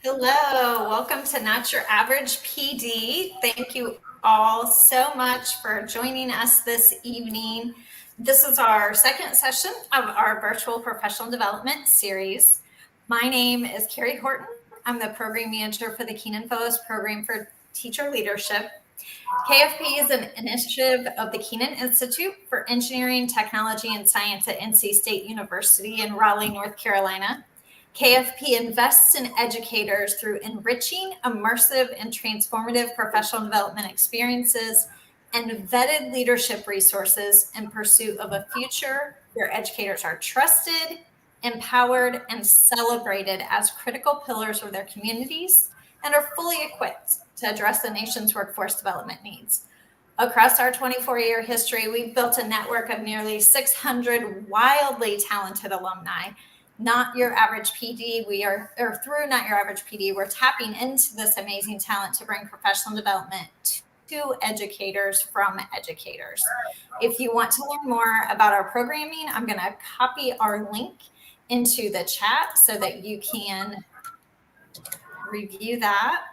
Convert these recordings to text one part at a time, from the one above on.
Hello, welcome to Not Your Average PD. Thank you all so much for joining us this evening. This is our second session of our virtual professional development series. My name is Carrie Horton. I'm the program manager for the Keenan Fellows Program for Teacher Leadership. KFP is an initiative of the Keenan Institute for Engineering, Technology, and Science at NC State University in Raleigh, North Carolina. KFP invests in educators through enriching, immersive, and transformative professional development experiences and vetted leadership resources in pursuit of a future where educators are trusted, empowered, and celebrated as critical pillars of their communities and are fully equipped to address the nation's workforce development needs. Across our 24-year history, we've built a network of nearly 600 wildly talented alumni. Not Your Average PD, through Not Your Average PD, we're tapping into this amazing talent to bring professional development to educators from educators. If you want to learn more about our programming, I'm going to copy our link into the chat so that you can review that.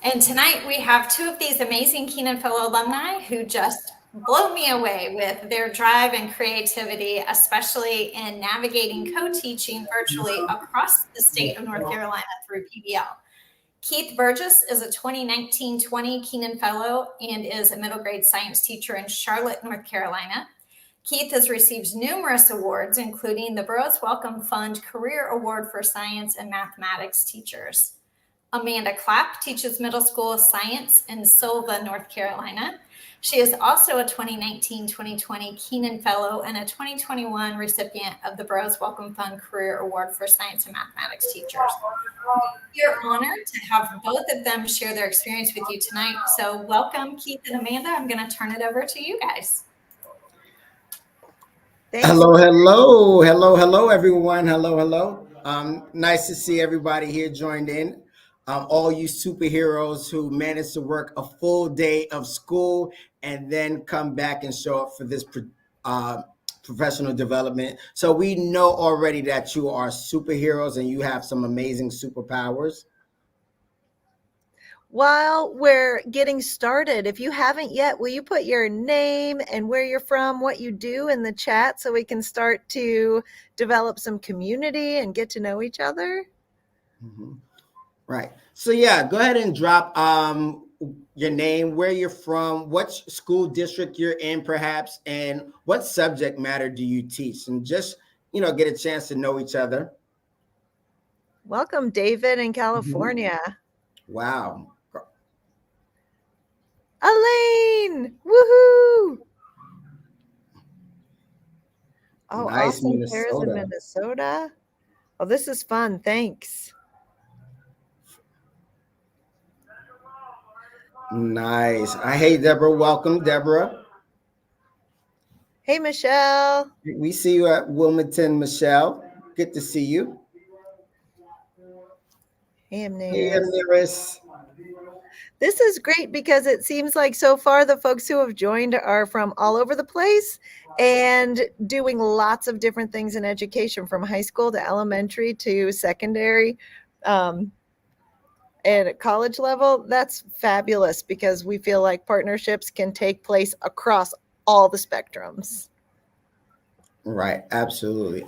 And tonight we have two of these amazing Keenan Fellow alumni who just blow me away with their drive and creativity, especially in navigating co-teaching virtually across the state of North Carolina through PBL. Keith Burgess is a 2019-20 Keenan Fellow and is a middle grade science teacher in Charlotte, North Carolina. Keith has received numerous awards, including the Burroughs Wellcome Fund Career Award for Science and Mathematics Teachers. Amanda Clapp teaches middle school science in Silva, North Carolina. She is also a 2019-2020 Keenan Fellow and a 2021 recipient of the Burroughs Wellcome Fund Career Award for Science and Mathematics Teachers. We're honored to have both of them share their experience with you tonight. So welcome, Keith and Amanda. I'm going to turn it over to you guys. Thanks. Hello, everyone. Hello. Nice to see everybody here joined in. All you superheroes who managed to work a full day of school and then come back and show up for this professional development. So we know already that you are superheroes and you have some amazing superpowers. While we're getting started, if you haven't yet, will you put your name and where you're from, what you do in the chat so we can start to develop some community and get to know each other? Mm-hmm. Right. So yeah, go ahead and drop your name, where you're from, what school district you're in perhaps, and what subject matter do you teach, and just, get a chance to know each other. Welcome, David in California. Mm-hmm. Wow. Elaine, woohoo. Oh, nice. awesome. Paris in Minnesota. Oh, this is fun. Thanks. Nice. Hey, Deborah. Welcome, Deborah. Hey, Michelle. We see you at Wilmington, Michelle. Good to see you. Hey, Amneris. This is great because it seems like so far the folks who have joined are from all over the place and doing lots of different things in education, from high school to elementary to secondary. And at college level. That's fabulous because we feel like partnerships can take place across all the spectrums. Right. Absolutely.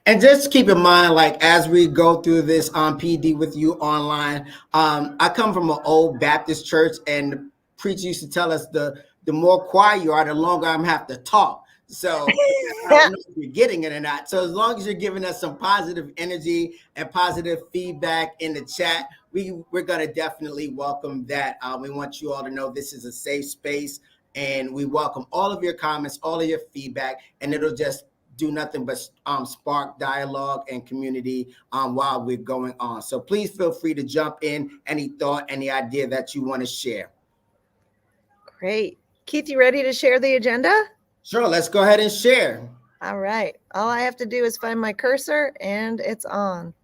And just keep in mind, like, as we go through this on PD with you online, I come from an old Baptist church, and the preacher used to tell us the more quiet you are, the longer I'm have to talk. So I don't know if you're getting it or not. So as long as you're giving us some positive energy and positive feedback in the chat, we're going to definitely welcome that. We want you all to know this is a safe space, and we welcome all of your comments, all of your feedback, and it'll just do nothing but spark dialogue and community while we're going on. So please feel free to jump in any thought, any idea that you want to share. Great. Keith, you ready to share the agenda? Sure, let's go ahead and share. All right. All I have to do is find my cursor and it's on.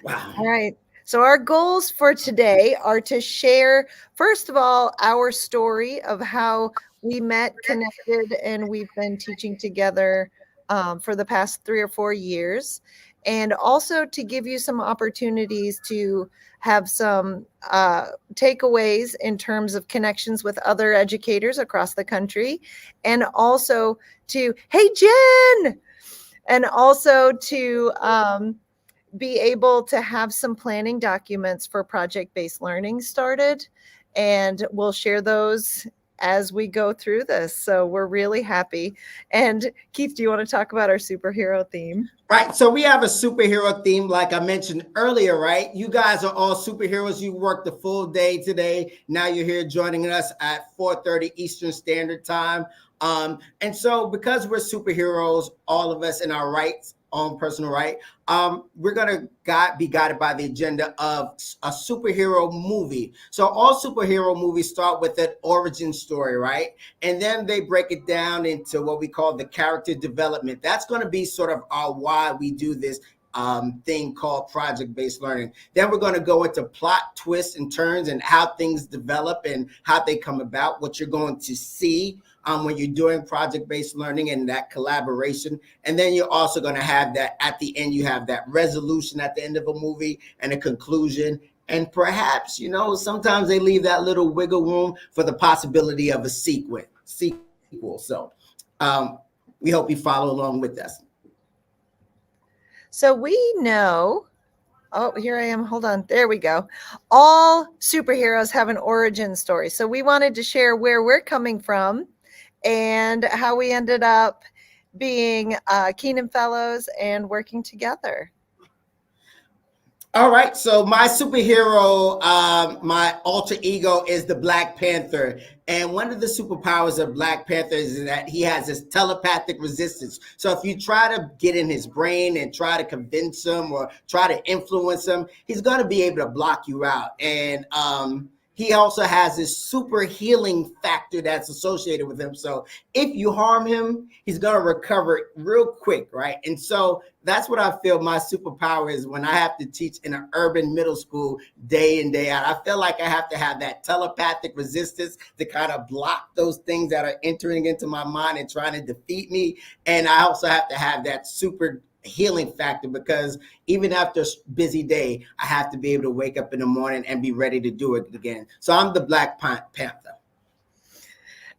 Wow. All right. So our goals for today are to share, first of all, our story of how we met, connected, and we've been teaching together for the past 3 or 4 years, and also to give you some opportunities to have some takeaways in terms of connections with other educators across the country, and also to, hey, Jen, and also to be able to have some planning documents for project-based learning started, and we'll share those as we go through this. So we're really happy. And Keith, do you want to talk about our superhero theme? Right. So we have a superhero theme, like I mentioned earlier, right? You guys are all superheroes. You worked the full day today. Now you're here joining us at 4:30 Eastern Standard Time. And so because we're superheroes, all of us in our rights, own personal right, we're going to be guided by the agenda of a superhero movie. So all superhero movies start with an origin story, right? And then they break it down into what we call the character development. That's going to be sort of our why we do this thing called project-based learning. Then we're going to go into plot twists and turns and how things develop and how they come about, what you're going to see when you're doing project-based learning and that collaboration. And then you're also going to have that at the end, you have that resolution at the end of a movie and a conclusion. And perhaps, you know, sometimes they leave that little wiggle room for the possibility of a sequel. So we hope you follow along with us. So we know, oh, here I am. Hold on. There we go. All superheroes have an origin story. So we wanted to share where we're coming from and how we ended up being Keenan Fellows and working together. All right, so my superhero, my alter ego is the Black Panther. And one of the superpowers of Black Panther is that he has this telepathic resistance. So if you try to get in his brain and try to convince him or try to influence him, he's going to be able to block you out. And he also has this super healing factor that's associated with him. So if you harm him, he's going to recover real quick, right? And so that's what I feel my superpower is when I have to teach in an urban middle school day in, day out. I feel like I have to have that telepathic resistance to kind of block those things that are entering into my mind and trying to defeat me. And I also have to have that super healing factor, because even after a busy day, I have to be able to wake up in the morning and be ready to do it again. So I'm the Black Panther.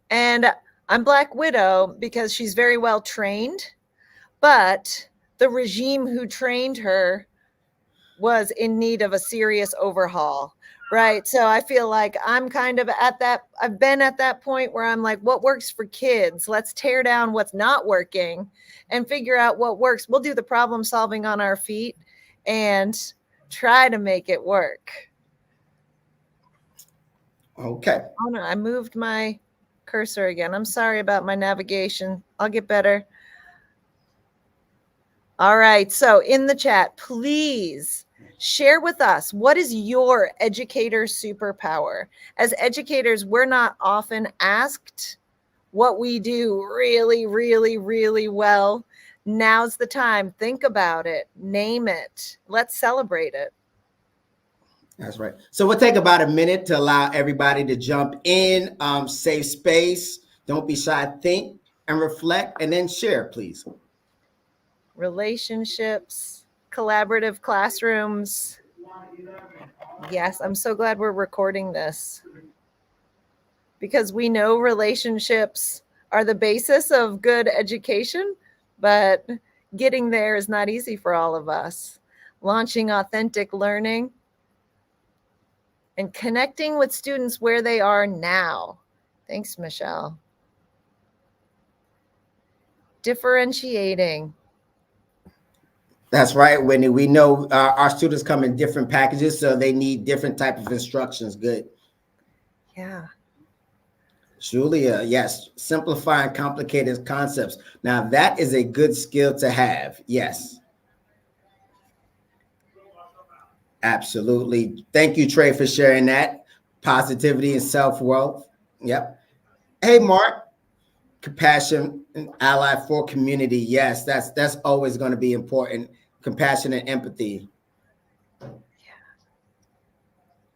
And I'm Black Widow because she's very well trained, but the regime who trained her was in need of a serious overhaul, right? So I feel like I'm kind of at that, I've been at that point where I'm like, what works for kids? Let's tear down what's not working and figure out what works. We'll do the problem solving on our feet and try to make it work. Okay. Oh no, I moved my cursor again. I'm sorry about my navigation. I'll get better. All right. So in the chat, please share with us, what is your educator superpower? As educators, we're not often asked what we do really, really, really well. Now's the time. Think about it. Name it. Let's celebrate it. That's right. So we'll take about a minute to allow everybody to jump in, safe space. Don't be shy. Think and reflect, and then share, please. Relationships, collaborative classrooms. Yes, I'm so glad we're recording this, because we know relationships are the basis of good education, but getting there is not easy for all of us. Launching authentic learning and connecting with students where they are now. Thanks, Michelle. Differentiating. That's right, Whitney. We know our students come in different packages, so they need different type of instructions. Good. Yeah. Julia, yes, simplifying complicated concepts. Now, that is a good skill to have. Yes. Absolutely. Thank you, Trey, for sharing that. Positivity and self-worth. Yep. Hey, Mark. Compassion and ally for community. Yes, that's always going to be important. Compassion and empathy.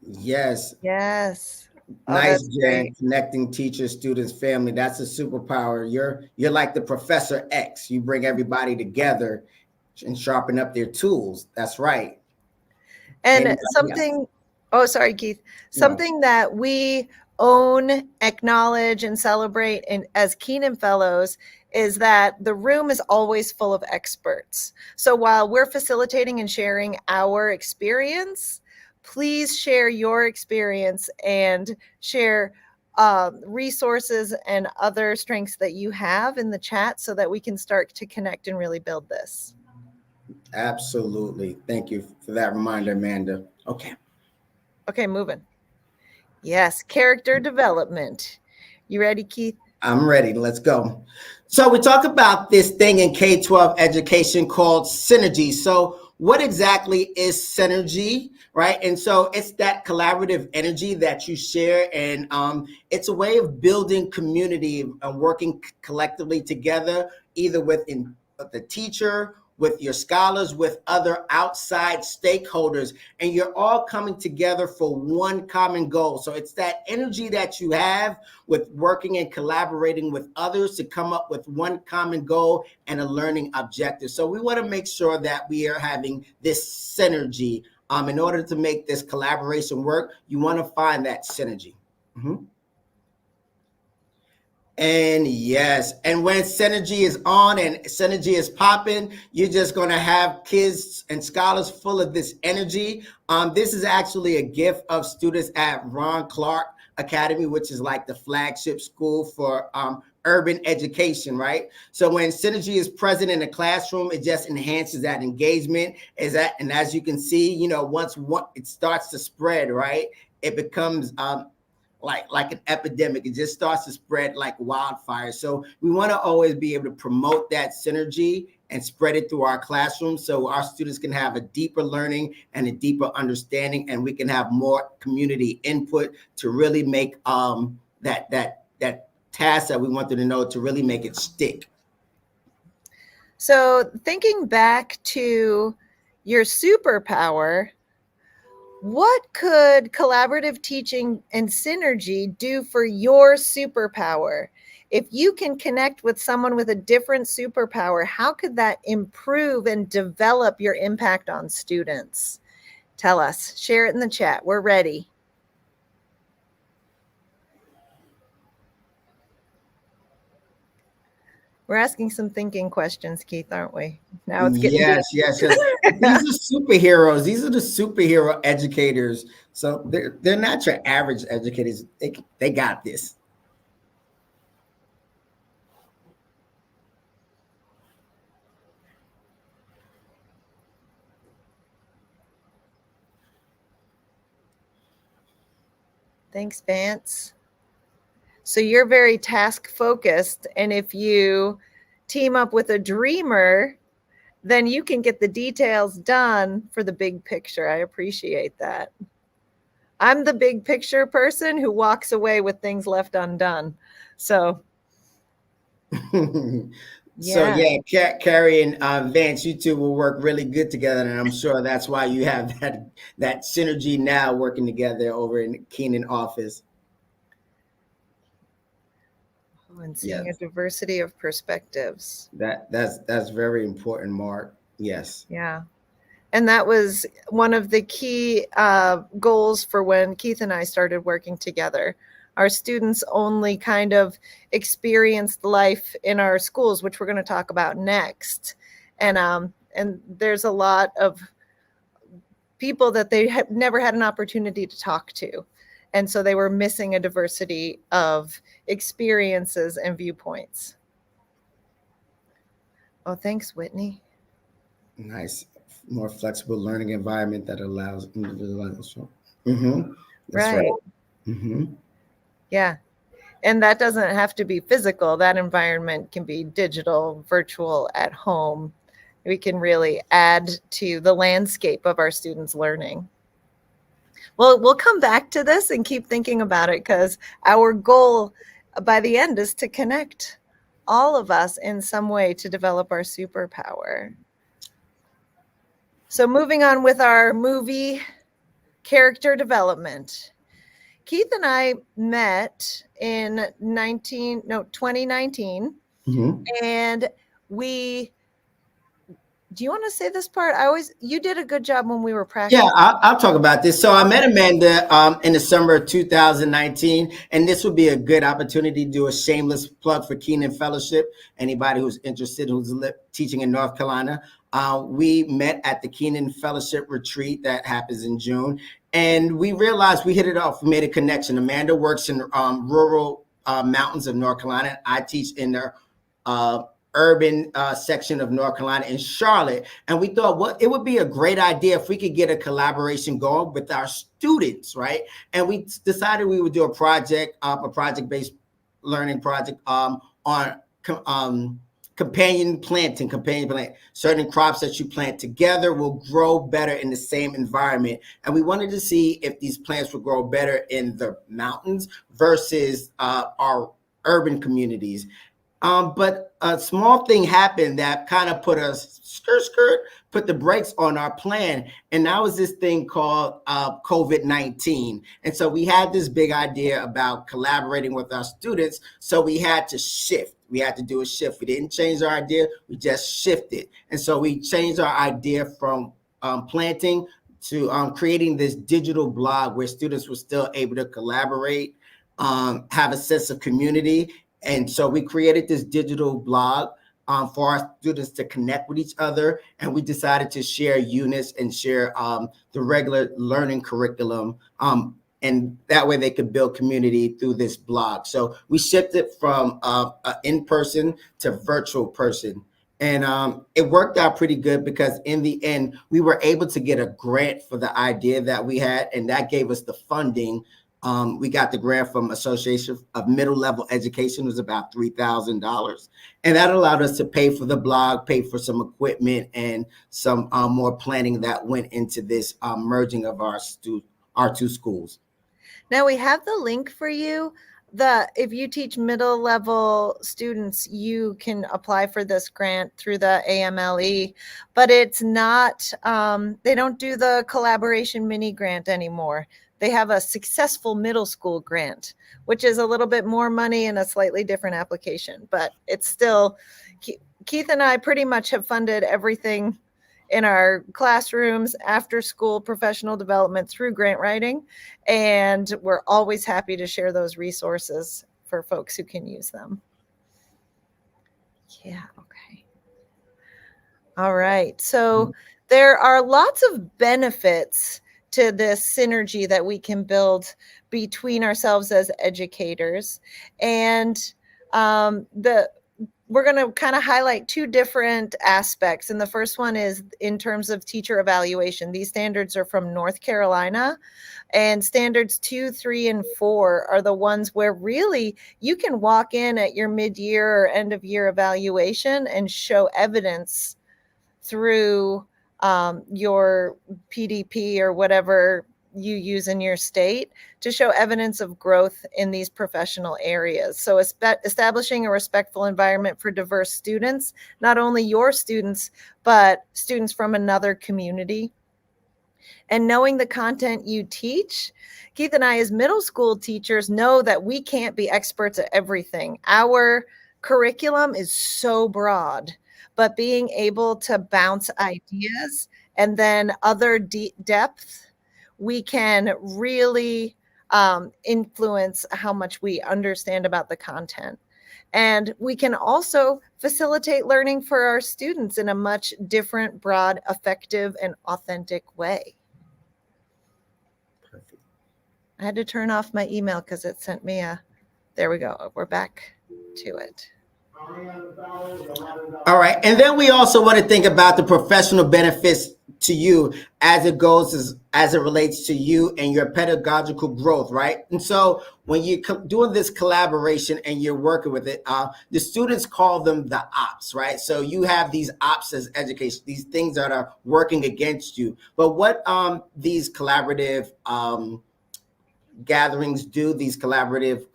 Yes. Yes. Oh, Nice, that's Jen. great. Connecting teachers, students, family. That's a superpower. You're like the Professor X. You bring everybody together and sharpen up their tools. That's right. And Anybody else? something, oh, sorry, Keith, No. something that we own, acknowledge, and celebrate as Keenan Fellows is that the room is always full of experts. So while we're facilitating and sharing our experience, please share your experience and share resources and other strengths that you have in the chat so that we can start to connect and really build this. Absolutely. Thank you for that reminder, Amanda. Okay. Okay, moving. Yes, character development. You ready, Keith? I'm ready. Let's go. So we talk about this thing in K-12 education called synergy. So what exactly is synergy, right? And so it's that collaborative energy that you share, and it's a way of building community and working collectively together, either within the teacher, with your scholars, with other outside stakeholders, and you're all coming together for one common goal. So it's that energy that you have with working and collaborating with others to come up with one common goal and a learning objective. So we want to make sure that we are having this synergy. In order to make this collaboration work, you want to find that synergy. Mm-hmm. And yes, and when synergy is on and synergy is popping, you're just going to have kids and scholars full of this energy. This is actually a gift of students at Ron Clark Academy, which is like the flagship school for urban education, right? So when synergy is present in the classroom, it just enhances that engagement. And as you can see, once it starts to spread, right, it becomes like an epidemic. It just starts to spread like wildfire. So we want to always be able to promote that synergy and spread it through our classrooms so our students can have a deeper learning and a deeper understanding, and we can have more community input to really make that task that we want them to know, to really make it stick. So thinking back to your superpower, what could collaborative teaching and synergy do for your superpower? If you can connect with someone with a different superpower, how could that improve and develop your impact on students? Tell us. Share it in the chat. We're ready. We're asking some thinking questions, Keith, aren't we? Now it's getting deep. Yes. These are superheroes. These are the superhero educators. So they're not your average educators. They got this. Thanks, Vance. So you're very task focused. And if you team up with a dreamer, then you can get the details done for the big picture. I appreciate that. I'm the big picture person who walks away with things left undone. So, So yeah. Carrie and Vance, you two will work really good together, and I'm sure that's why you have that synergy now working together over in Keenan office. And seeing Yes, a diversity of perspectives. that's very important, Mark. Yes. Yeah. And that was one of the key goals for when Keith and I started working together. Our students only kind of experienced life in our schools, which we're going to talk about next. And there's a lot of people that they have never had an opportunity to talk to. And so they were missing a diversity of experiences and viewpoints. Oh, thanks, Whitney. Nice. More flexible learning environment that allows individuals. Mm-hmm. That's right. Mm-hmm. Yeah. And that doesn't have to be physical. That environment can be digital, virtual, at home. We can really add to the landscape of our students' learning. Well, we'll come back to this and keep thinking about it, because our goal by the end is to connect all of us in some way to develop our superpower. So moving on with our movie character development. Keith and I met in 2019, and do you want to say this part? You did a good job when we were practicing. Yeah, I'll talk about this. So I met Amanda in the summer of 2019, and this would be a good opportunity to do a shameless plug for Keenan Fellowship. Anybody who's interested, who's teaching in North Carolina. We met at the Keenan Fellowship retreat that happens in June, and we realized we hit it off. We made a connection. Amanda works in rural mountains of North Carolina. I teach in the urban section of North Carolina in Charlotte. And we thought, well, it would be a great idea if we could get a collaboration going with our students, right? And we decided we would do a project-based learning project on companion planting. Certain crops that you plant together will grow better in the same environment. And we wanted to see if these plants would grow better in the mountains versus our urban communities. But a small thing happened that kind of put put the brakes on our plan. And that was this thing called COVID-19. And so we had this big idea about collaborating with our students. So we had to shift. We had to do a shift. We didn't change our idea. We just shifted. And so we changed our idea from planting to creating this digital blog where students were still able to collaborate, have a sense of community. And so we created this digital blog for our students to connect with each other. And we decided to share units and share the regular learning curriculum. And that way they could build community through this blog. So we shifted from in-person to virtual person. And it worked out pretty good because in the end, we were able to get a grant for the idea that we had. And that gave us the funding. We got the grant from Association of Middle Level Education. It was about $3,000. And that allowed us to pay for the blog, pay for some equipment, and some more planning that went into this merging of our two schools. Now we have the link for you. If you teach middle level students, you can apply for this grant through the AMLE, but it's not, they don't do the collaboration mini grant anymore. They have a successful middle school grant, which is a little bit more money and a slightly different application, but it's still, Keith and I pretty much have funded everything in our classrooms, after school professional development through grant writing. And we're always happy to share those resources for folks who can use them. Yeah, okay. All right. So there are lots of benefits to this synergy that we can build between ourselves as educators. And we're going to kind of highlight two different aspects. And the first one is in terms of teacher evaluation. These standards are from North Carolina, and standards 2, 3, and 4 are the ones where really you can walk in at your mid-year or end of year evaluation and show evidence through your PDP or whatever you use in your state to show evidence of growth in these professional areas. So establishing a respectful environment for diverse students, not only your students, but students from another community. And knowing the content you teach. Keith and I, as middle school teachers, know that we can't be experts at everything. Our curriculum is so broad, but being able to bounce ideas and then other depth, we can really influence how much we understand about the content. And we can also facilitate learning for our students in a much different, broad, effective, and authentic way. Perfect. I had to turn off my email because it sent me there we go. We're back to it. All right. And then we also want to think about the professional benefits to you as it relates to you and your pedagogical growth, right? And so when you're doing this collaboration and you're working with it, the students call them the ops, right? So you have these ops as education, these things that are working against you. But what these collaborative gatherings do, these collaborative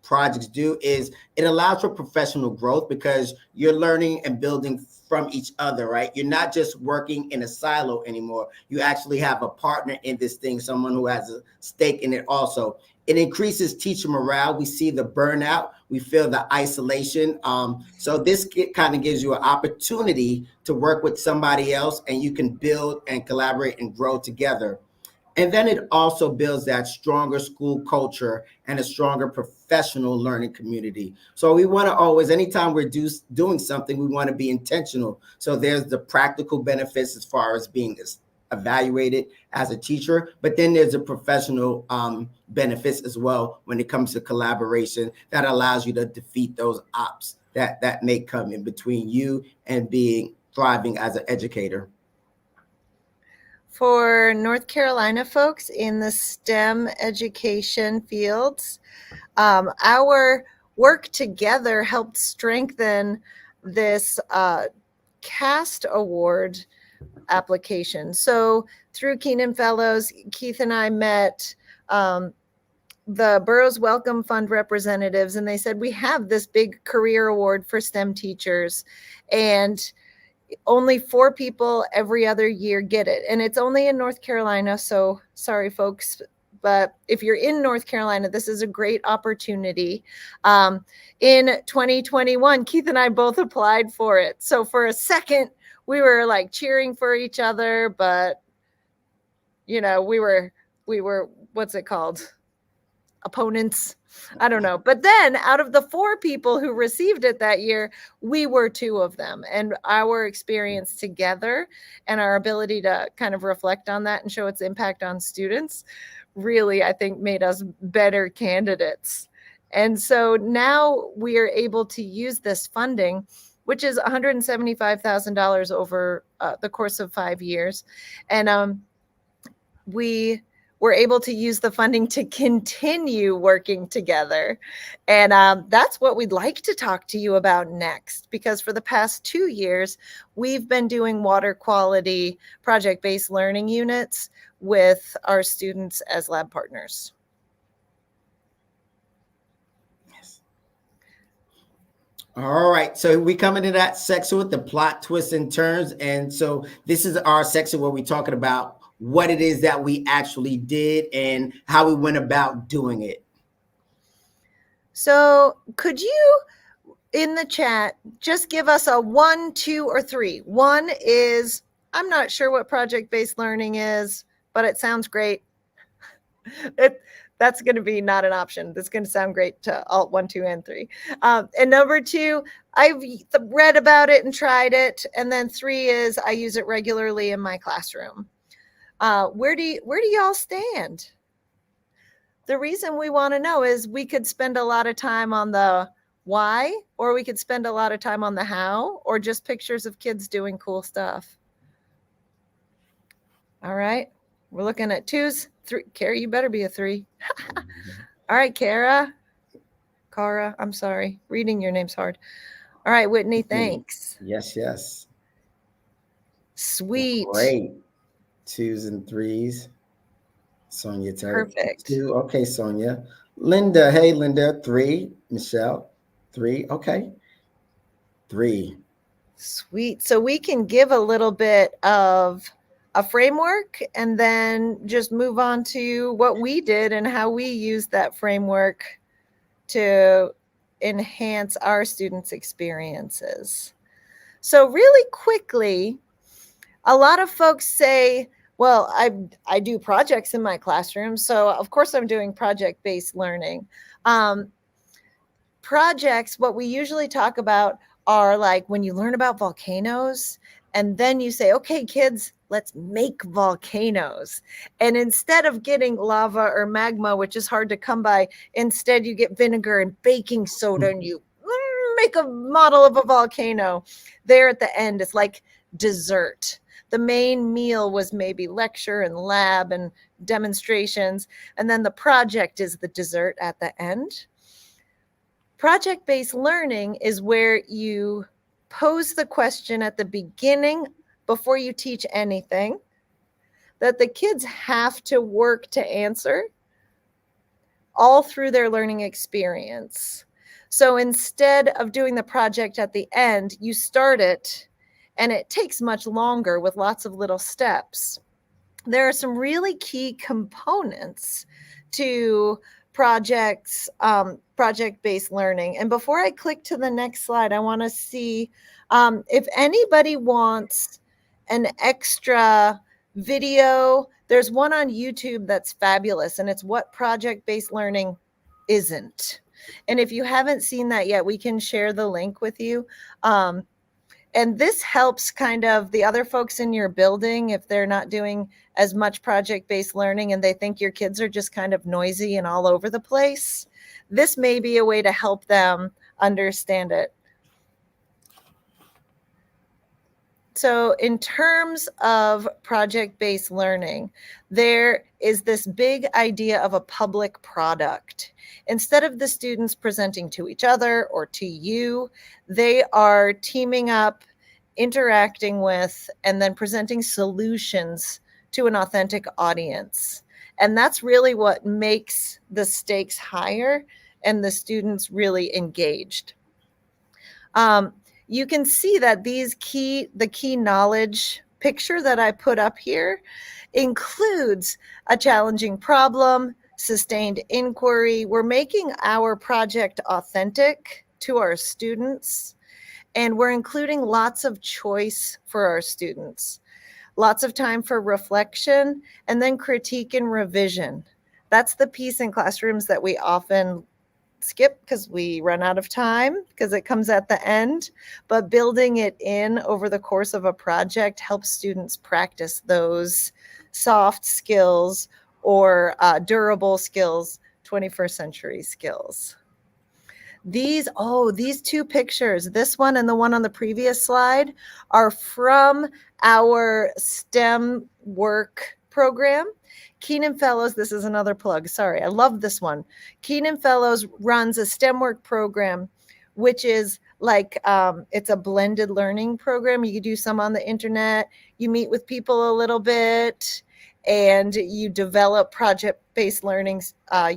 projects do, is it allows for professional growth because you're learning and building from each other, right? You're not just working in a silo anymore. You actually have a partner in this thing, someone who has a stake in it also. It increases teacher morale. We see the burnout. We feel the isolation. So this kind of gives you an opportunity to work with somebody else, and you can build and collaborate and grow together. And then it also builds that stronger school culture and a stronger professional learning community. So we want to always, anytime we're doing something, we want to be intentional. So there's the practical benefits as far as being evaluated as a teacher, but then there's the professional benefits as well when it comes to collaboration that allows you to defeat those ops that may come in between you and being thriving as an educator. For North Carolina folks in the STEM education fields, our work together helped strengthen this CAST award application. So through Keenan Fellows, Keith and I met the Boroughs Welcome Fund representatives, and they said, we have this big career award for STEM teachers, and only 4 people every other year get it. And it's only in North Carolina. So sorry, folks. But if you're in North Carolina, this is a great opportunity. In 2021, Keith and I both applied for it. So for a second, we were like cheering for each other, but we were, what's it called? Opponents. I don't know. But then out of the 4 people who received it that year, we were 2 of them. And our experience together and our ability to kind of reflect on that and show its impact on students really, I think, made us better candidates. And so now we are able to use this funding, which is $175,000 over the course of 5 years. And we were able to use the funding to continue working together. And that's what we'd like to talk to you about next, because for the past 2 years, we've been doing water quality project-based learning units with our students as lab partners. Yes. All right, so we come into that section with the plot twists and turns. And so this is our section where we're talking about what it is that we actually did and how we went about doing it. So could you, in the chat, just give us a 1, 2, or 3? 1 is, I'm not sure what project-based learning is, but it sounds great. That's going to be not an option. That's going to sound great to Alt 1, 2, and 3. And number 2, I've read about it and tried it. And then 3 is I use it regularly in my classroom. Where do y'all stand? The reason we want to know is we could spend a lot of time on the why, or we could spend a lot of time on the how, or just pictures of kids doing cool stuff. All right. We're looking at 2s, 3. Kara, you better be a 3. All right, Kara, I'm sorry. Reading your name's hard. All right, Whitney, thanks. Yes. Sweet. Great. 2s and 3s. Sonia, Perfect. 2. Okay, Sonia. Linda, hey, Linda, 3. Michelle, 3. Okay. 3. Sweet. So we can give a little bit of a framework and then just move on to what we did and how we used that framework to enhance our students' experiences. So really quickly, a lot of folks say, well, I do projects in my classroom, so of course I'm doing project-based learning. Projects, what we usually talk about are like when you learn about volcanoes and then you say, okay, kids, let's make volcanoes. And instead of getting lava or magma, which is hard to come by, instead you get vinegar and baking soda and you make a model of a volcano. There at the end, it's like dessert. The main meal was maybe lecture and lab and demonstrations, and then the project is the dessert at the end. Project-based learning is where you pose the question at the beginning before you teach anything that the kids have to work to answer all through their learning experience. So instead of doing the project at the end, you start it and it takes much longer with lots of little steps. There are some really key components to projects, project-based learning. And before I click to the next slide, I want to see if anybody wants an extra video. There's one on YouTube that's fabulous, and it's what project-based learning isn't. And if you haven't seen that yet, we can share the link with you. And this helps kind of the other folks in your building if they're not doing as much project-based learning and they think your kids are just kind of noisy and all over the place. This may be a way to help them understand it. So in terms of project-based learning, there is this big idea of a public product. Instead of the students presenting to each other or to you, they are teaming up, interacting with, and then presenting solutions to an authentic audience. And that's really what makes the stakes higher and the students really engaged. You can see that the key knowledge picture that I put up here includes a challenging problem, sustained inquiry. We're making our project authentic to our students, and we're including lots of choice for our students, lots of time for reflection, and then critique and revision. That's the piece in classrooms that we often skip because we run out of time because it comes at the end, but building it in over the course of a project helps students practice those soft skills or durable skills, 21st century skills. These two pictures, this one and the one on the previous slide, are from our STEM work program. Keenan Fellows, this is another plug, sorry, I love this one. Keenan Fellows runs a STEM work program, which is like, it's a blended learning program. You do some on the internet, you meet with people a little bit, and you develop project-based learning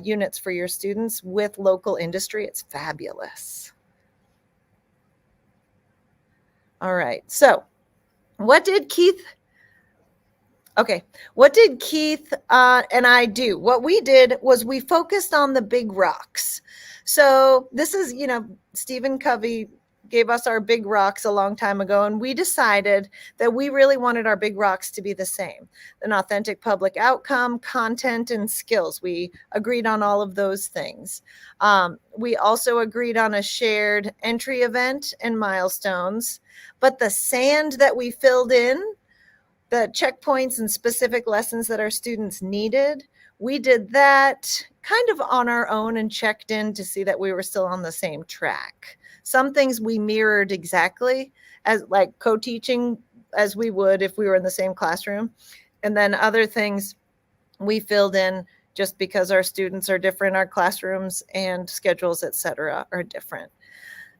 units for your students with local industry. It's fabulous. All right, so what did Keith and I do? What we did was we focused on the big rocks. So this is, Stephen Covey gave us our big rocks a long time ago, and we decided that we really wanted our big rocks to be the same: an authentic public outcome, content, and skills. We agreed on all of those things. We also agreed on a shared entry event and milestones, but the sand that we filled in, the checkpoints and specific lessons that our students needed, we did that kind of on our own and checked in to see that we were still on the same track. Some things we mirrored exactly, as like co-teaching as we would if we were in the same classroom. And then other things we filled in just because our students are different, our classrooms and schedules, etc., are different.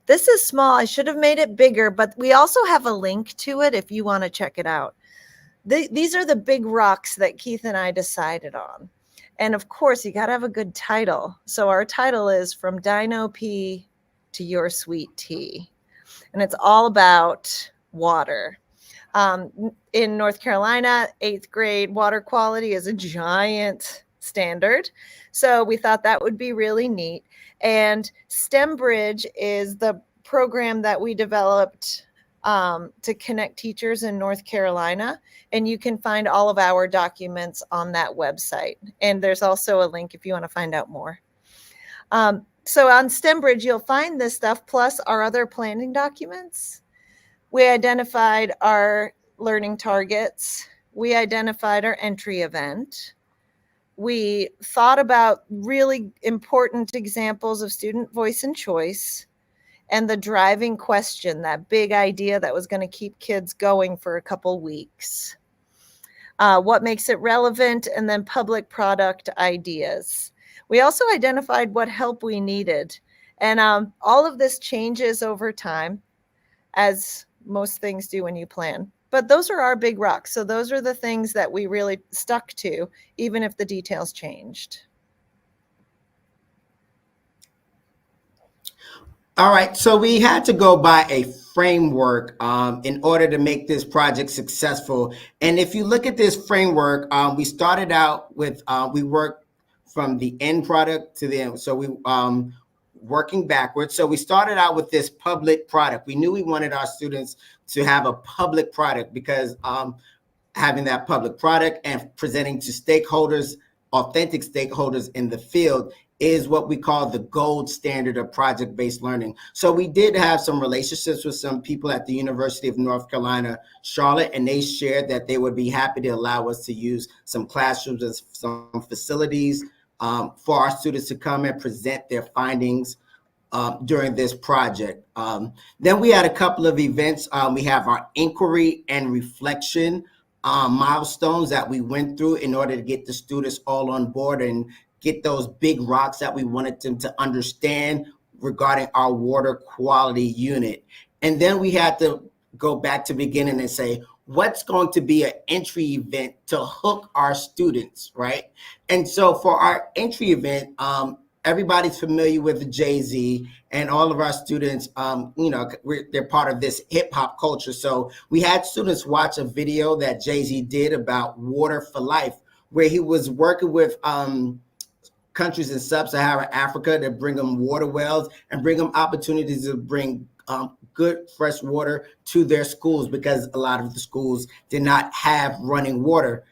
This is small. I should have made it bigger, but we also have a link to it if you want to check it out. These are the big rocks that Keith and I decided on. And of course, you got to have a good title. So our title is From Dino P to Your Sweet Tea. And it's all about water. In North Carolina, 8th grade water quality is a giant standard. So we thought that would be really neat. And STEM Bridge is the program that we developed to connect teachers in North Carolina. And you can find all of our documents on that website. And there's also a link if you want to find out more. So on STEM Bridge, you'll find this stuff plus our other planning documents. We identified our learning targets. We identified our entry event. We thought about really important examples of student voice and choice, and the driving question, that big idea that was going to keep kids going for a couple weeks. What makes it relevant, and then public product ideas. We also identified what help we needed. And all of this changes over time, as most things do when you plan. But those are our big rocks. So those are the things that we really stuck to, even if the details changed. All right, so we had to go by a framework in order to make this project successful. And if you look at this framework, we started out with, we worked from the end product to the end. So we working backwards. So we started out with this public product. We knew we wanted our students to have a public product because having that public product and presenting to stakeholders, authentic stakeholders in the field, is what we call the gold standard of project-based learning. So we did have some relationships with some people at the University of North Carolina, Charlotte, and they shared that they would be happy to allow us to use some classrooms and some facilities for our students to come and present their findings during this project. Then we had a couple of events. We have our inquiry and reflection milestones that we went through in order to get the students all on board and get those big rocks that we wanted them to understand regarding our water quality unit. And then we had to go back to beginning and say, what's going to be an entry event to hook our students, right? And so for our entry event, everybody's familiar with the Jay-Z, and all of our students, they're part of this hip hop culture. So we had students watch a video that Jay-Z did about water for life, where he was working with countries in sub-Saharan Africa to bring them water wells and bring them opportunities to bring good fresh water to their schools, because a lot of the schools did not have running water.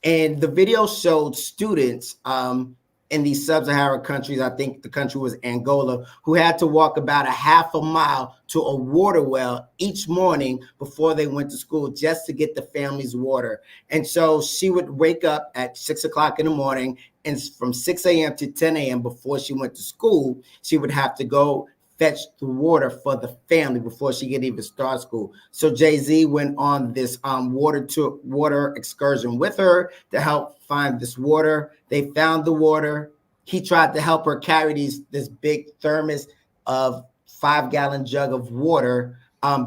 And the video showed students in these sub-Saharan countries, I think the country was Angola, who had to walk about a half a mile to a water well each morning before they went to school just to get the family's water. And so she would wake up at 6 o'clock in the morning, and from 6 a.m. to 10 a.m. before she went to school, she would have to go fetch the water for the family before she could even start school. So Jay-Z went on this water excursion with her to help find this water. They found the water. He tried to help her carry this big thermos of 5-gallon jug of water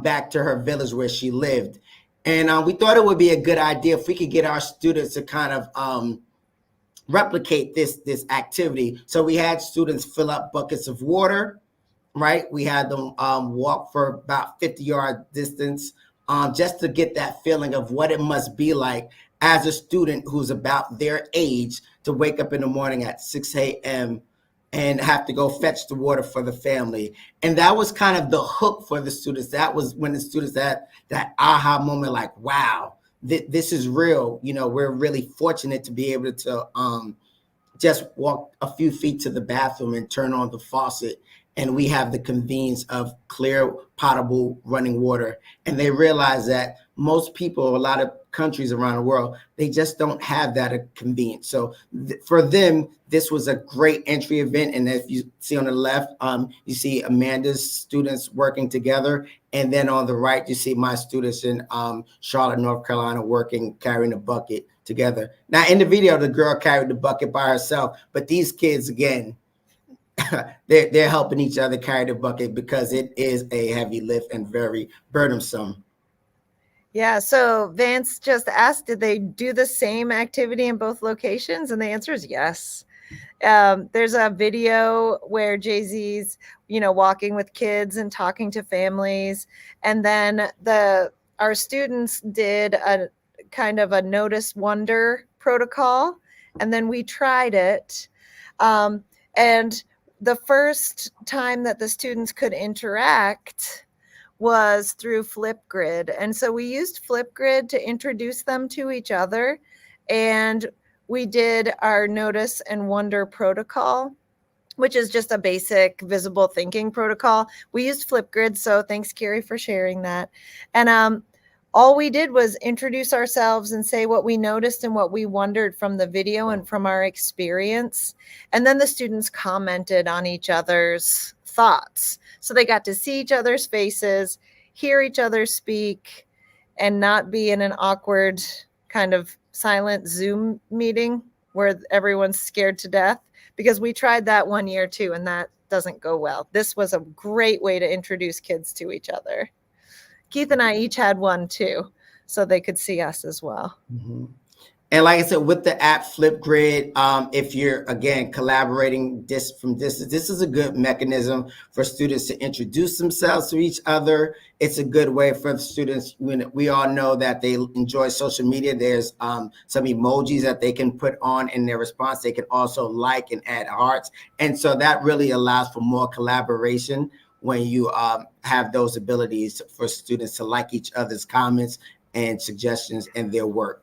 back to her village where she lived. And we thought it would be a good idea if we could get our students to kind of replicate this activity. So we had students fill up buckets of water, right? We had them walk for about 50-yard distance just to get that feeling of what it must be like as a student who's about their age to wake up in the morning at 6 a.m. and have to go fetch the water for the family. And that was kind of the hook for the students. That was when the students had that aha moment, like, wow, this is real. We're really fortunate to be able to just walk a few feet to the bathroom and turn on the faucet, and we have the convenience of clear, potable running water. And they realize that most people, a lot of countries around the world, they just don't have that convenience. So for them, this was a great entry event. And if you see on the left, you see Amanda's students working together. And then on the right, you see my students in Charlotte, North Carolina, carrying a bucket together. Now in the video, the girl carried the bucket by herself, but these kids, again, they're helping each other carry the bucket because it is a heavy lift and very burdensome. Yeah, so Vance just asked, did they do the same activity in both locations? And the answer is yes. There's a video where Jay-Z's, walking with kids and talking to families. And then our students did a kind of a notice wonder protocol. And then we tried it. And the first time that the students could interact was through Flipgrid. And so we used Flipgrid to introduce them to each other. And we did our notice and wonder protocol, which is just a basic visible thinking protocol. We used Flipgrid. So thanks, Carrie, for sharing that. And all we did was introduce ourselves and say what we noticed and what we wondered from the video and from our experience. And then the students commented on each other's thoughts. So they got to see each other's faces, hear each other speak, and not be in an awkward kind of silent Zoom meeting where everyone's scared to death, because we tried that one year too, and that doesn't go well. This was a great way to introduce kids to each other. Keith and I each had one too, so they could see us as well. Mm-hmm. And like I said, with the app Flipgrid, if you're, again, collaborating from distance, this is a good mechanism for students to introduce themselves to each other. It's a good way for the students, when we all know that they enjoy social media, there's some emojis that they can put on in their response. They can also like and add hearts. And so that really allows for more collaboration when you have those abilities for students to like each other's comments and suggestions and their work.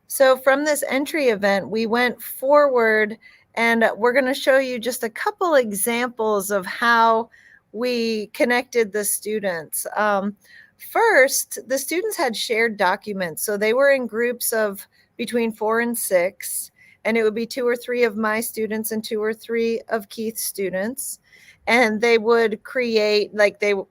So from this entry event, we went forward, and we're going to show you just a couple examples of how we connected the students. First, the students had shared documents. So they were in groups of between 4 and 6, and it would be 2 or 3 of my students and 2 or 3 of Keith's students. And they would create,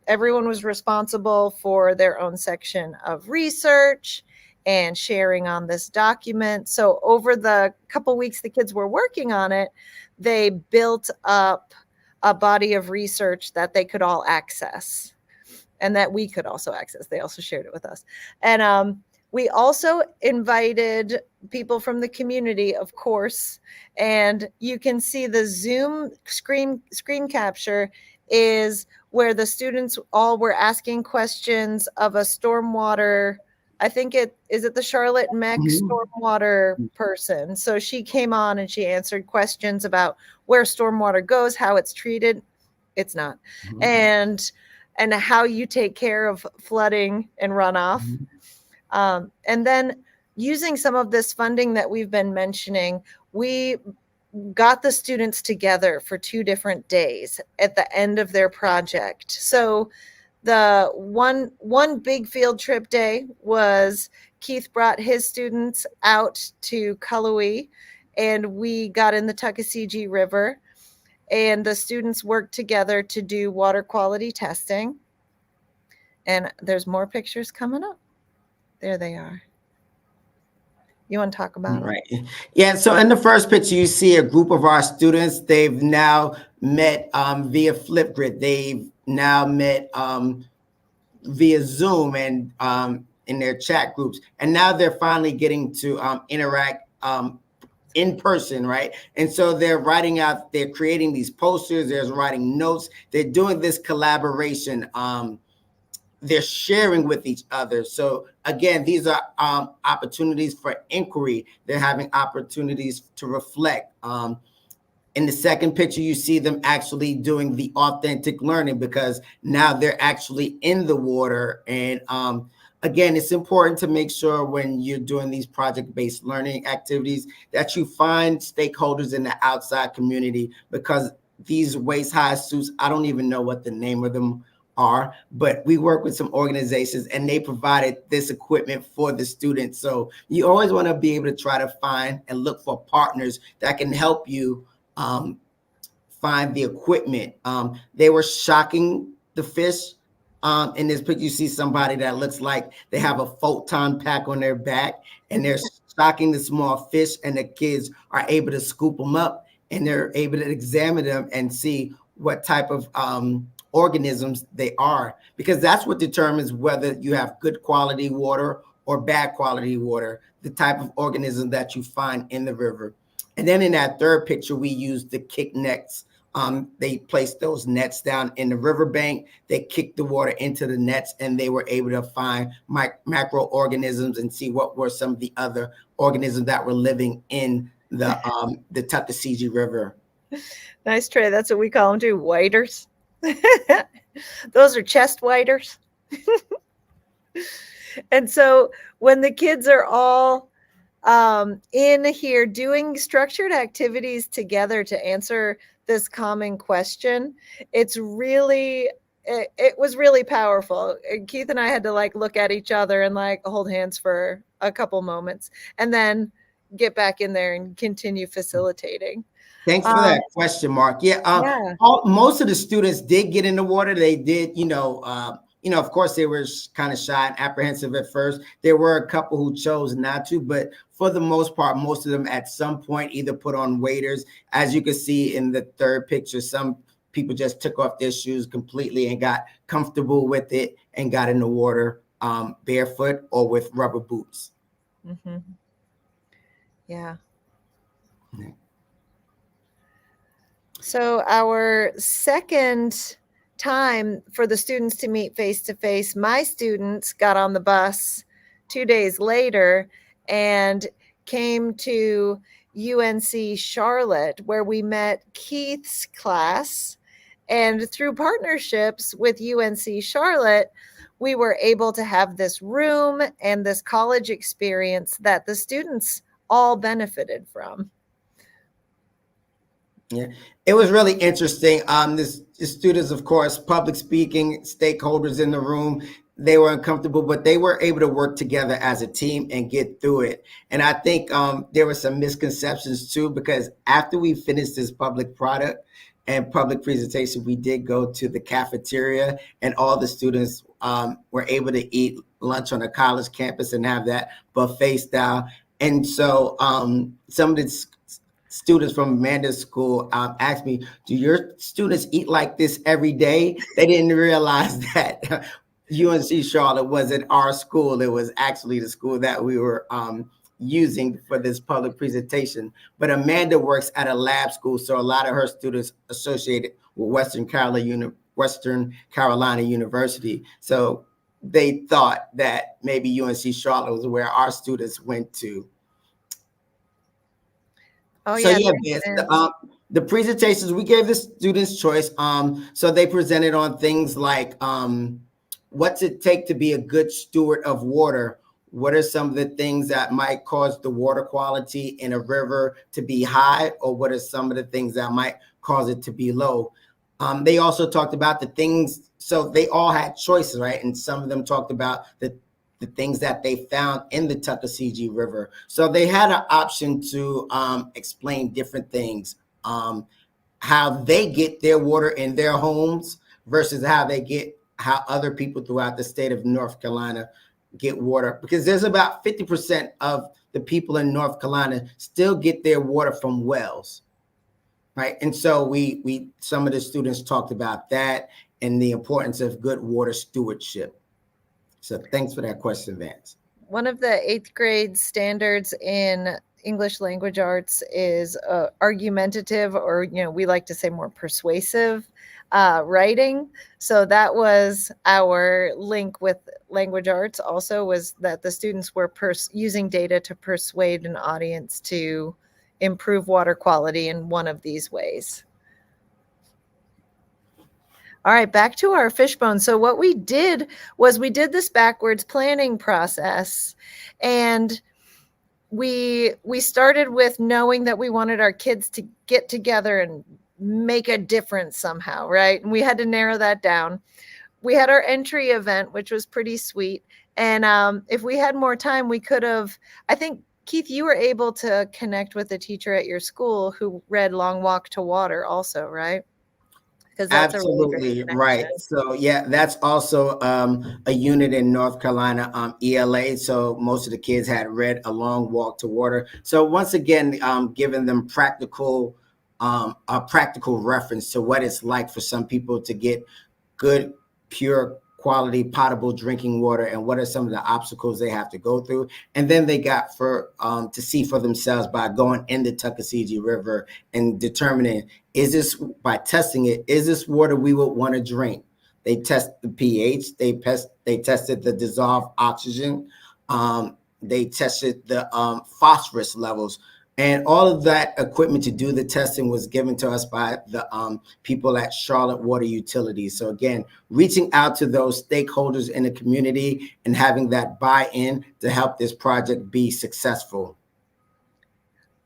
everyone was responsible for their own section of research and sharing on this document. So over the couple weeks the kids were working on it, they built up a body of research that they could all access and that we could also access. They also shared it with us. And we also invited people from the community, of course, and you can see the Zoom screen capture is where the students all were asking questions of a stormwater, I think is it the Charlotte Meck stormwater person. So she came on and she answered questions about where stormwater goes, how it's treated. It's not. And how you take care of flooding and runoff. And then using some of this funding that we've been mentioning, we got the students together for 2 different days at the end of their project. So the one big field trip day was Keith brought his students out to Cullowhee, and we got in the Tuckasegee River, and the students worked together to do water quality testing. And there's more pictures coming up. There they are. You want to talk about it? Right. Yeah. So in the first picture, you see a group of our students. They've now met via Flipgrid. They've now met via Zoom and in their chat groups. And now they're finally getting to interact in person, right? And so they're creating these posters, they're writing notes, they're doing this collaboration. They're sharing with each other. So again, these are opportunities for inquiry. They're having opportunities to reflect. In the second picture, you see them actually doing the authentic learning because now they're actually in the water. And again, it's important to make sure when you're doing these project-based learning activities that you find stakeholders in the outside community, because these waist-high suits, I don't even know what the name of them are, but we work with some organizations and they provided this equipment for the students. So you always want to be able to try to find and look for partners that can help you find the equipment. They were shocking the fish. In this picture, you see somebody that looks like they have a photon pack on their back and they're shocking the small fish, and the kids are able to scoop them up and they're able to examine them and see what type of organisms they are, because that's what determines whether you have good quality water or bad quality water, the type of organism that you find in the river. And then in that third picture, we used the kick nets. They placed those nets down in the riverbank. They kicked the water into the nets, and they were able to find macroorganisms and see what were some of the other organisms that were living in the Tuckasegee River. Nice, Trey. That's what we call them too, whiters. Those are chest whiters. And so when the kids are all in here doing structured activities together to answer this common question, it was really powerful. Keith and I had to look at each other and hold hands for a couple moments and then get back in there and continue facilitating. Thanks for that question, Mark. Yeah. Most of the students did get in the water. They did, of course, they were kind of shy and apprehensive at first. There were a couple who chose not to, but for the most part, most of them at some point either put on waders. As you can see in the third picture, some people just took off their shoes completely and got comfortable with it and got in the water barefoot or with rubber boots. Mm-hmm. Yeah. Yeah. So our second time for the students to meet face to face, my students got on the bus 2 days later and came to UNC Charlotte, where we met Keith's class. And through partnerships with UNC Charlotte, we were able to have this room and this college experience that the students all benefited from. Yeah, it was really interesting. The students, of course, public speaking, stakeholders in the room, they were uncomfortable, but they were able to work together as a team and get through it. And I think there were some misconceptions too, because after we finished this public product and public presentation, we did go to the cafeteria, and all the students were able to eat lunch on a college campus and have that buffet style. And so some of the students from Amanda's school asked me, do your students eat like this every day? They didn't realize that UNC Charlotte wasn't our school. It was actually the school that we were using for this public presentation. But Amanda works at a lab school, so a lot of her students associated with Western Carolina University. So they thought that maybe UNC Charlotte was where our students went to. Oh, So yeah. yeah, Thanks, Vince, Vince. the presentations we gave the students choice. So they presented on things like what's it take to be a good steward of water? What are some of the things that might cause the water quality in a river to be high, or what are some of the things that might cause it to be low? They also talked about the things, so they all had choices, right? And some of them talked about the things that they found in the Tuckasegee River. So they had an option to explain different things, how they get their water in their homes versus how other people throughout the state of North Carolina get water. Because there's about 50% of the people in North Carolina still get their water from wells, right? And so we some of the students talked about that and the importance of good water stewardship. So thanks for that question, Vance. One of the 8th grade standards in English language arts is argumentative, or, we like to say more persuasive writing. So that was our link with language arts also, was that the students were using data to persuade an audience to improve water quality in one of these ways. All right, back to our fishbone. So what we did was we did this backwards planning process, and we started with knowing that we wanted our kids to get together and make a difference somehow, right? And we had to narrow that down. We had our entry event, which was pretty sweet. And if we had more time, we could have, I think, Keith, you were able to connect with a teacher at your school who read Long Walk to Water also, right? Because that's a really great Absolutely right. connection. So yeah, that's also a unit in North Carolina, ELA. So most of the kids had read A Long Walk to Water. So once again, giving them a practical reference to what it's like for some people to get good, pure, quality, potable drinking water, and what are some of the obstacles they have to go through. And then they got to see for themselves by going in the Tuckasegee River and determining, is this, by testing it, is this water we would want to drink? They test the pH. They tested the dissolved oxygen. They tested the phosphorus levels. And all of that equipment to do the testing was given to us by the people at Charlotte Water Utilities. So again, reaching out to those stakeholders in the community and having that buy-in to help this project be successful.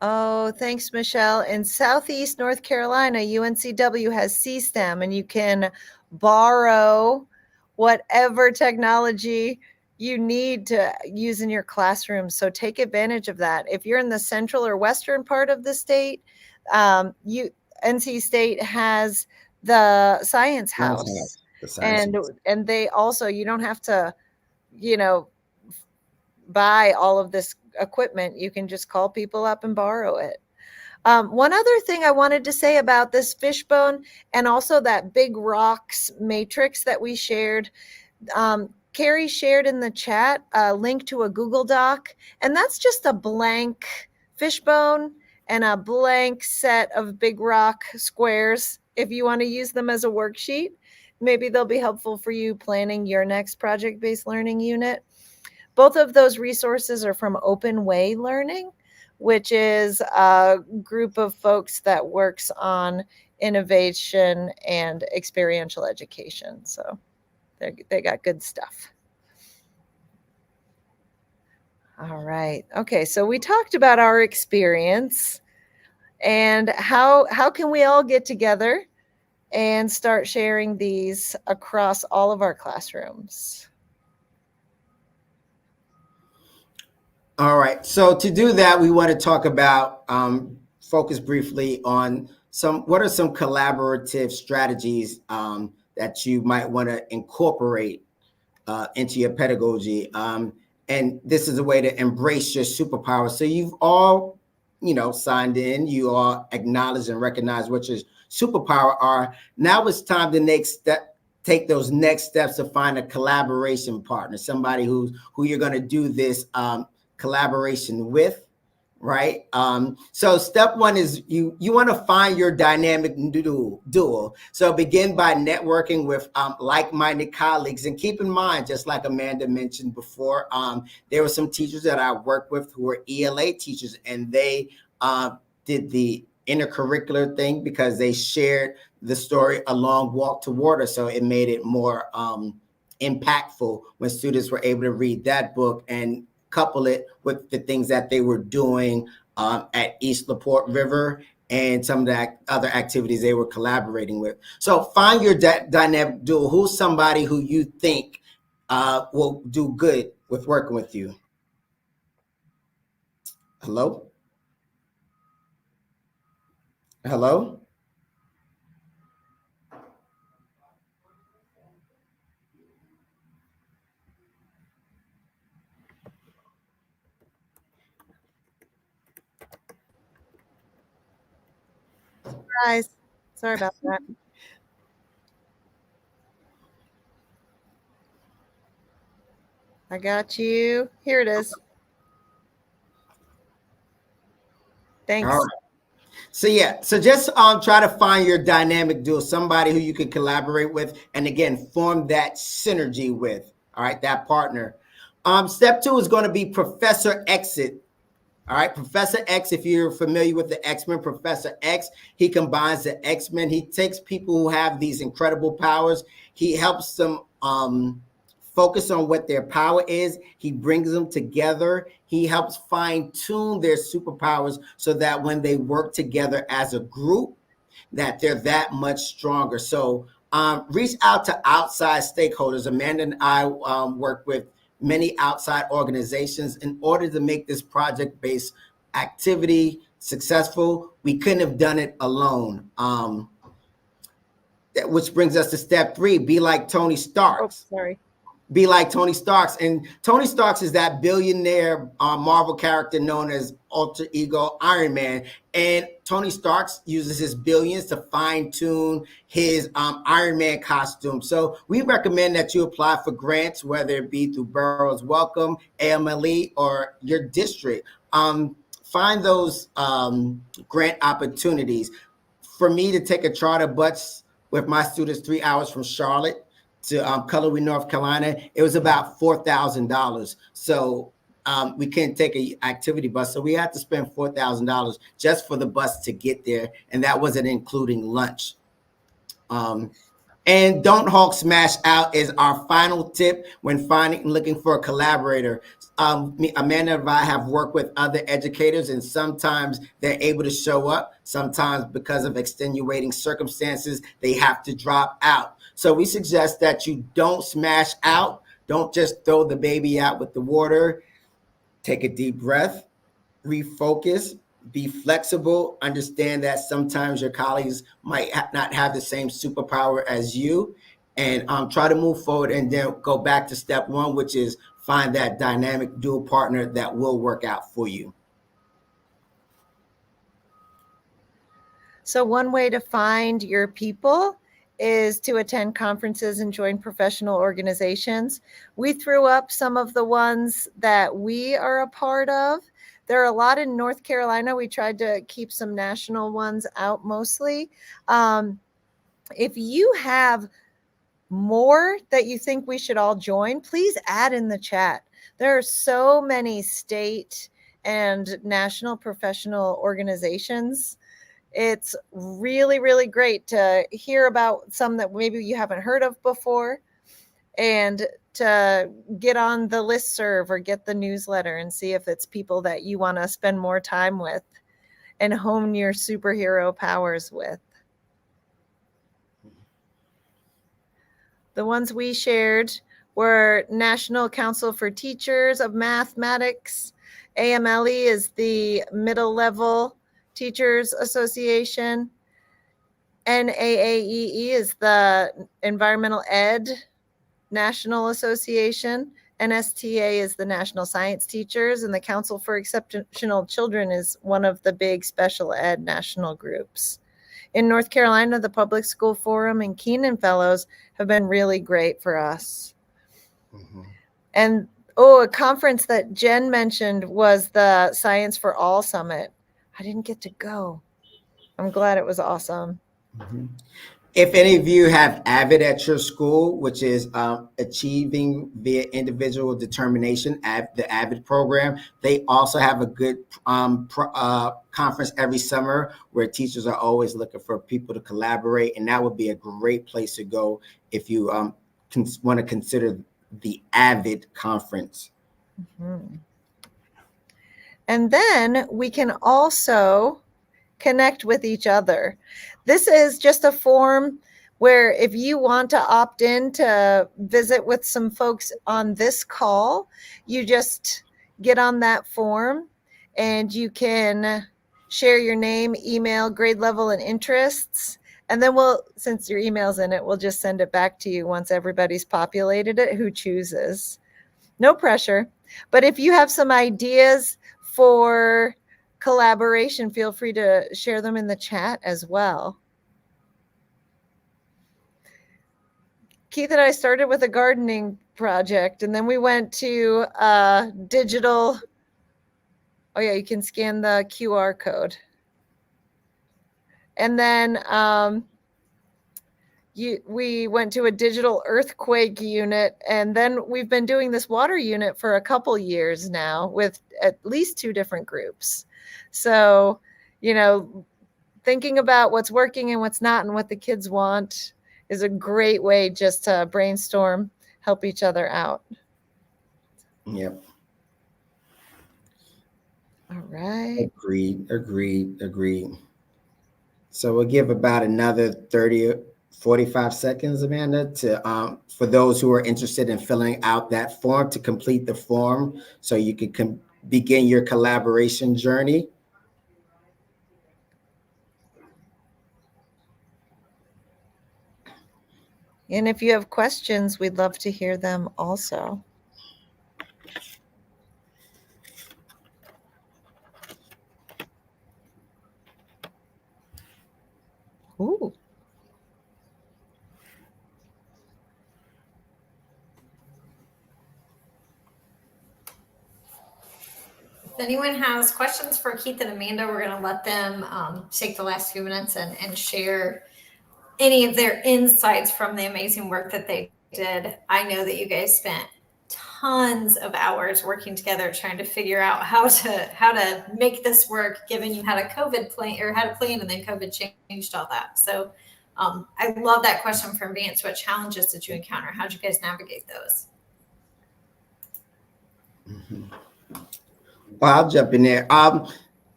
Oh, thanks, Michelle. In Southeast North Carolina, UNCW has CSTEM, and you can borrow whatever technology you need to use in your classroom. So take advantage of that. If you're in the central or western part of the state, NC State has the Science House, The science. and they also, you don't have to, buy all of this equipment. You can just call people up and borrow it. One other thing I wanted to say about this fishbone and also that big rocks matrix that we shared, Carrie shared in the chat a link to a Google Doc, and that's just a blank fishbone and a blank set of big rock squares. If you want to use them as a worksheet, maybe they'll be helpful for you planning your next project-based learning unit. Both of those resources are from Open Way Learning, which is a group of folks that works on innovation and experiential education. So they got good stuff. All right. Okay. So we talked about our experience and how can we all get together and start sharing these across all of our classrooms. All right. So to do that, we want to talk about, focus briefly on what are some collaborative strategies that you might want to incorporate into your pedagogy. And this is a way to embrace your superpower. So you've all, signed in, you all acknowledge and recognize what your superpower are. Now it's time to take those next steps to find a collaboration partner, somebody who you're going to do this collaboration with, right? So step one is you want to find your dynamic duo. So begin by networking with like-minded colleagues, and keep in mind, just like Amanda mentioned before, there were some teachers that I worked with who were ELA teachers, and they did the intercurricular thing because they shared the story A Long Walk to Water. So it made it more impactful when students were able to read that book and couple it with the things that they were doing at East LaPorte River and some of the other activities they were collaborating with. So find your dynamic duo. Who's somebody who you think will do good with working with you? Hello? Hello? Guys, sorry about that. I got you. Here it is. Thanks. All right. So just try to find your dynamic duo, somebody who you can collaborate with, and again, form that synergy with. All right, that partner. Step two is going to be Professor Exit. All right, Professor X, if you're familiar with the X-Men, Professor X, he combines the X-Men. He takes people who have these incredible powers. He helps them focus on what their power is. He brings them together. He helps fine-tune their superpowers so that when they work together as a group, that they're that much stronger. So reach out to outside stakeholders. Amanda and I work with many outside organizations in order to make this project-based activity successful. We couldn't have done it alone. Which brings us to step three, be like Tony Stark. Oh, sorry. Be like Tony Starks. And Tony Starks is that billionaire Marvel character known as alter ego Iron Man. And Tony Starks uses his billions to fine tune his Iron Man costume. So we recommend that you apply for grants, whether it be through Burroughs Welcome, AMLE, or your district. Find those grant opportunities. For me to take a charter bus with my students 3 hours from Charlotte to Cullowhee, North Carolina, it was about $4,000. So we couldn't take an activity bus. So we had to spend $4,000 just for the bus to get there. And that wasn't including lunch. And don't Hulk smash out is our final tip when looking for a collaborator. Amanda and I have worked with other educators, and sometimes they're able to show up. Sometimes because of extenuating circumstances, they have to drop out. So we suggest that you don't smash out. Don't just throw the baby out with the water. Take a deep breath, refocus, be flexible, understand that sometimes your colleagues might not have the same superpower as you, and try to move forward and then go back to step one, which is find that dynamic dual partner that will work out for you. So one way to find your people is to attend conferences and join professional organizations. We threw up some of the ones that we are a part of. There are a lot in North Carolina. We tried to keep some national ones out mostly. If you have more that you think we should all join, please add in the chat. There are so many state and national professional organizations. It's really, really great to hear about some that maybe you haven't heard of before, and to get on the listserv or get the newsletter and see if it's people that you want to spend more time with and hone your superhero powers with. The ones we shared were National Council for Teachers of Mathematics. AMLE is the Middle Level Teachers Association. NAAEE is the Environmental Ed National Association. NSTA is the National Science Teachers, and the Council for Exceptional Children is one of the big special ed national groups. In North Carolina, the Public School Forum and Keenan Fellows have been really great for us. Mm-hmm. And a conference that Jen mentioned was the Science for All Summit. I didn't get to go. I'm glad it was awesome. Mm-hmm. If any of you have AVID at your school, which is Achieving via Individual Determination, the AVID program, they also have a good conference every summer where teachers are always looking for people to collaborate. And that would be a great place to go if you want to consider the AVID conference. Mm-hmm. And then we can also connect with each other. This is just a form where if you want to opt in to visit with some folks on this call, you just get on that form and you can share your name, email, grade level, and interests. And then since your email's in it, we'll just send it back to you once everybody's populated it, who chooses. No pressure. But if you have some ideas for collaboration, feel free to share them in the chat as well. Keith and I started with a gardening project, and then we went to digital. Oh yeah, you can scan the QR code. And then we went to a digital earthquake unit, and then we've been doing this water unit for a couple years now with at least 2 different groups. So, thinking about what's working and what's not and what the kids want is a great way just to brainstorm, help each other out. Yep. All right. Agreed. So we'll give about another 30, 45 seconds, Amanda, to for those who are interested in filling out that form, to complete the form so you can begin your collaboration journey. And if you have questions, we'd love to hear them also. Ooh. If anyone has questions for Keith and Amanda, we're going to let them take the last few minutes and share any of their insights from the amazing work that they did. I know that you guys spent tons of hours working together trying to figure out how to make this work, given you had a COVID plan or had a plan and then COVID changed all that. So I love that question from Vance. What challenges did you encounter? How did you guys navigate those? Mm-hmm. Well, I'll jump in there.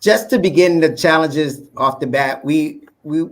Just to begin the challenges off the bat, we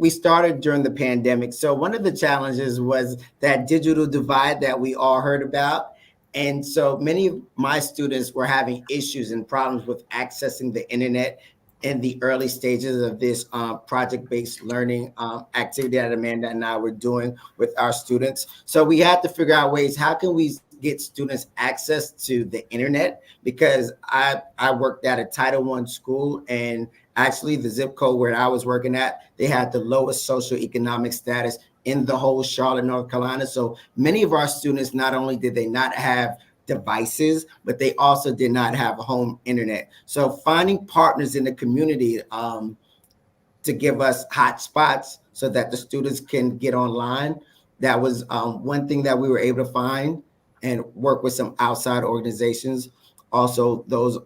started during the pandemic. So one of the challenges was that digital divide that we all heard about. And so many of my students were having issues and problems with accessing the internet in the early stages of this project-based learning activity that Amanda and I were doing with our students. So we had to figure out ways, how can we get students access to the internet? Because I worked at a Title I school, and actually the zip code where I was working at, they had the lowest socioeconomic status in the whole Charlotte, North Carolina. So many of our students, not only did they not have devices, but they also did not have a home internet. So finding partners in the community to give us hotspots so that the students can get online. That was one thing that we were able to find, and work with some outside organizations. Also, those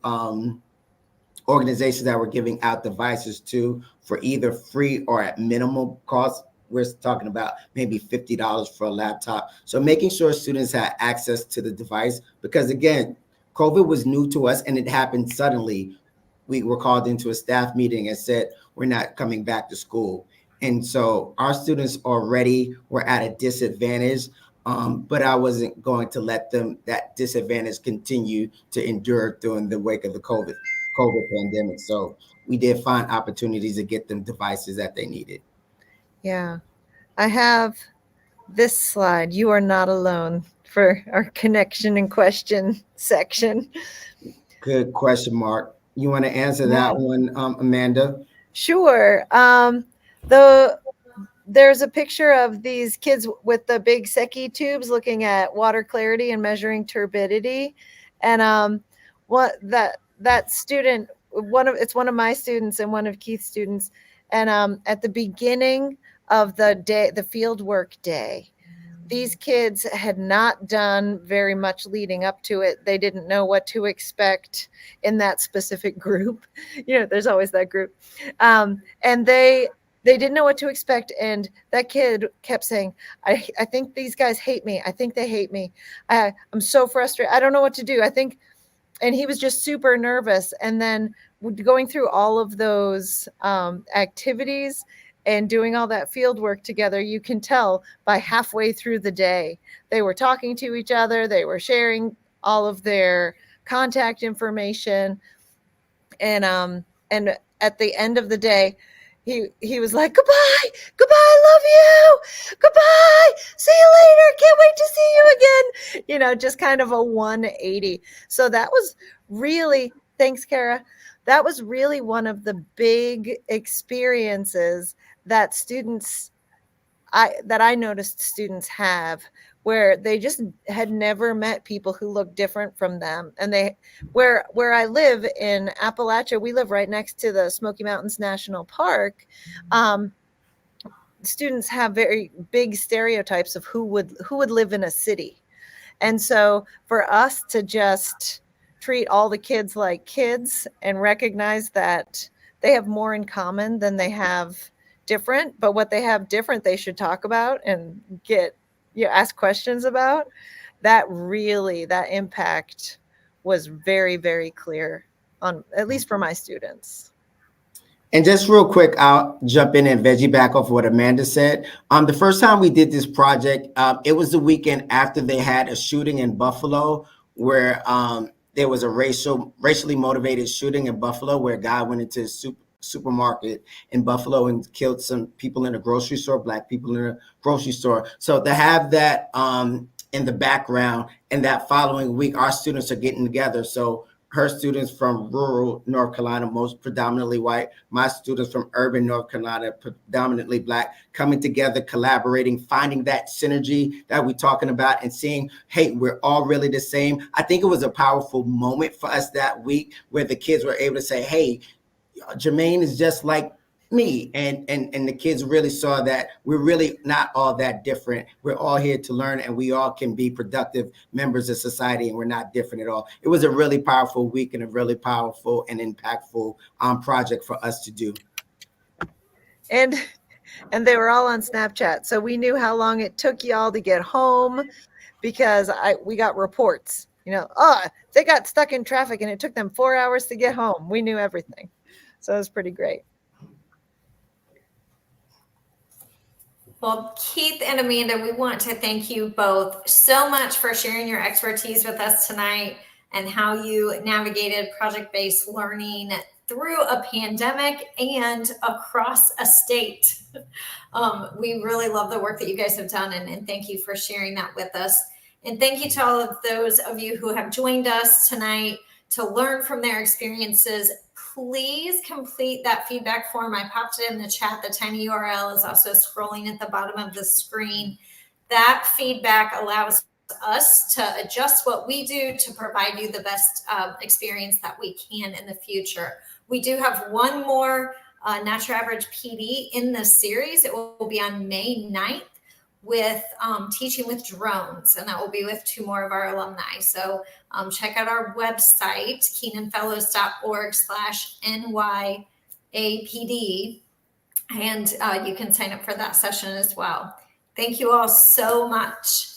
organizations that were giving out devices too for either free or at minimal cost. We're talking about maybe $50 for a laptop. So making sure students had access to the device, because again, COVID was new to us and it happened suddenly. We were called into a staff meeting and said, we're not coming back to school. And so our students already were at a disadvantage, but I wasn't going to let that disadvantage continue to endure during the wake of the COVID pandemic. So we did find opportunities to get them devices that they needed. Yeah. I have this slide. You are not alone for our connection and question section. Good question, Mark. You want to answer that one, Amanda? Sure. There's a picture of these kids with the big Secchi tubes looking at water clarity and measuring turbidity. And what that student, it's one of my students and one of Keith's students. And at the beginning of the day, the field work day, these kids had not done very much leading up to it. They didn't know what to expect in that specific group. There's always that group. And they didn't know what to expect. And that kid kept saying, I think these guys hate me. I think they hate me. I'm so frustrated. I don't know what to do. And he was just super nervous. And then going through all of those activities and doing all that field work together, you can tell by halfway through the day, they were talking to each other. They were sharing all of their contact information. And at the end of the day, he was like, goodbye, I love you, goodbye, see you later, can't wait to see you again. Just kind of a 180. So that was really, thanks, Kara. That was really one of the big experiences that I noticed students have, where they just had never met people who looked different from them. And where I live in Appalachia, we live right next to the Smoky Mountains National Park. Students have very big stereotypes of who would live in a city. And so for us to just treat all the kids like kids and recognize that they have more in common than they have different, but what they have different, they should talk about and ask questions about. That impact was very, very clear on, at least for my students. And just real quick, I'll jump in and veggie back off what Amanda said. The first time we did this project, it was the weekend after they had a shooting in Buffalo, where there was a racially motivated shooting in Buffalo, where a guy went into a supermarket in Buffalo and killed some people in a grocery store, Black people in a grocery store. So to have that in the background, and that following week, our students are getting together. So her students from rural North Carolina, most predominantly white, my students from urban North Carolina, predominantly Black, coming together, collaborating, finding that synergy that we're talking about, and seeing, hey, we're all really the same. I think it was a powerful moment for us that week, where the kids were able to say, hey, Jermaine is just like me, and the kids really saw that we're really not all that different. We're all here to learn, and we all can be productive members of society, and we're not different at all. It was a really powerful week and a really powerful and impactful project for us to do. And they were all on Snapchat, so we knew how long it took y'all to get home, because we got reports, they got stuck in traffic and it took them 4 hours to get home. We knew everything. So it was pretty great. Well, Keith and Amanda, we want to thank you both so much for sharing your expertise with us tonight, and how you navigated project-based learning through a pandemic and across a state. We really love the work that you guys have done, and thank you for sharing that with us. And thank you to all of those of you who have joined us tonight to learn from their experiences. please complete that feedback form. I popped it in the chat. The tiny URL is also scrolling at the bottom of the screen. That feedback allows us to adjust what we do to provide you the best experience that we can in the future. We do have one more Natural Average PD in the series. It will be on May 9th with teaching with drones, and that will be with 2 more of our alumni. So check out our website, keenanfellows.org/NYAPD, and you can sign up for that session as well. Thank you all so much.